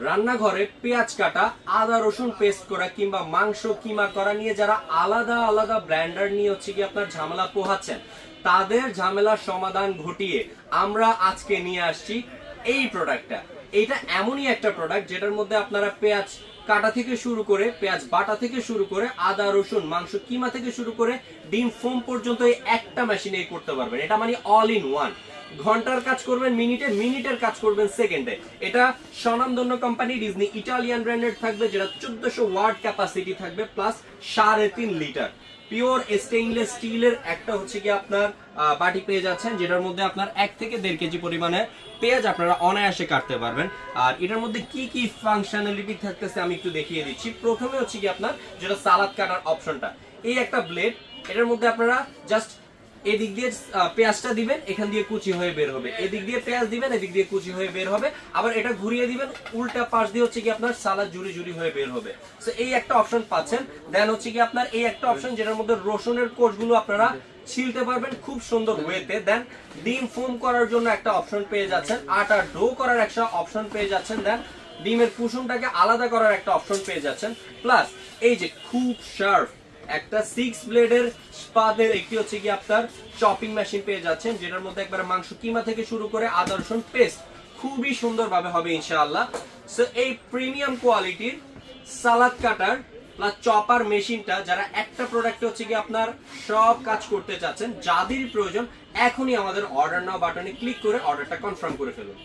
রান্নাঘরে পেঁয়াজ কাটা, আদা রসুন পেস্ট করা কিংবা মাংস কিমা করা নিয়ে যারা আলাদা আলাদা ব্র্যান্ডার নিয়ে হচ্ছে কি আপনার ঝামেলা পোহাচ্ছেন, তাদের ঝামেলার সমাধান ঘটিয়ে আমরা আজকে নিয়ে আসছি এই প্রোডাক্টটা। এইটা এমনই একটা প্রোডাক্ট যেটার মধ্যে আপনারা পেঁয়াজ কাটা থেকে শুরু করে, পেঁয়াজ বাটা থেকে শুরু করে, আদা রসুন মাংস কিমা থেকে শুরু করে ডিম ফোম পর্যন্ত এই একটা মেশিনে করতে পারবেন। এটা মানে অল ইন ওয়ান। ঘন্টার কাজ করবেন মিনিটে, মিনিটের কাজ করবেন সেকেন্ডে। এটা স্বনামধন্য কোম্পানি ডিজনি ইটালিয়ান ব্র্যান্ডেড থাকবে, যেটা 1400 ওয়াট ক্যাপাসিটি থাকবে, প্লাস 3.5 লিটার পিওর স্টেইনলেস স্টিলের একটা হচ্ছে কি আপনার বাটি পেয়ে যাচ্ছেন, যেটার মধ্যে আপনার 1 থেকে 1.5 কেজি পরিমাণে পেঁয়াজ আপনারা অনায়াসে কাটতে পারবেন। আর এটার মধ্যে কি কি ফাংশনালিটি থাকতেছে আমি একটু দেখিয়ে দিচ্ছি। প্রথমে হচ্ছে কি আপনার যেটা সালাদ কাটার অপশনটা, এই একটা ব্লেড, এটার মধ্যে আপনারা জাস্ট এদিক দিয়ে পেঁয়াজটা দিবেন, এখান দিয়ে কুচি হয়ে বের হবে, এদিক দিয়ে পেঁয়াজ দিবেন, এদিক দিয়ে কুচি হয়ে বের হবে, আবার এটা ঘুরিয়ে দিবেন, উল্টা পাশ দিয়ে হচ্ছে কি আপনার সালাদ জুড়ি জুড়ি হয়ে বের হবে। সো এই একটা অপশন পাচ্ছেন। দেন হচ্ছে কি আপনার এই একটা অপশন যেটার মধ্যে রসুনের কোষগুলো আপনারা ছিলতে পারবেন খুব সুন্দর ওয়েতে। দেন ডিম ফোম করার জন্য একটা অপশন পেয়ে যাচ্ছেন, আটা ডো করার একটা অপশন পেয়ে যাচ্ছেন, দেন ডিমের কুসুমটাকে আলাদা করার একটা অপশন পেয়ে যাচ্ছেন, প্লাস এই যে খুব শার্প একটা 6 ব্লেডের স্পাদের একটি হচ্ছে কি আপনার চপিং মেশিন পেয়ে যাচ্ছেন, যেটার মধ্যে একবার মাংস কিমা থেকে শুরু করে আদা রসুন পেস্ট খুবই সুন্দরভাবে হবে ইনশাআল্লাহ। সো এই প্রিমিয়াম কোয়ালিটির সালাদ কাটার প্লাস চপার মেশিনটা যারা একটা প্রোডাক্টে হচ্ছে কি আপনার সব কাজ করতে চাচ্ছেন, যাদের প্রয়োজন এখনই আমাদের অর্ডার নাও বাটনে ক্লিক করে অর্ডারটা কনফার্ম করে ফেলুন।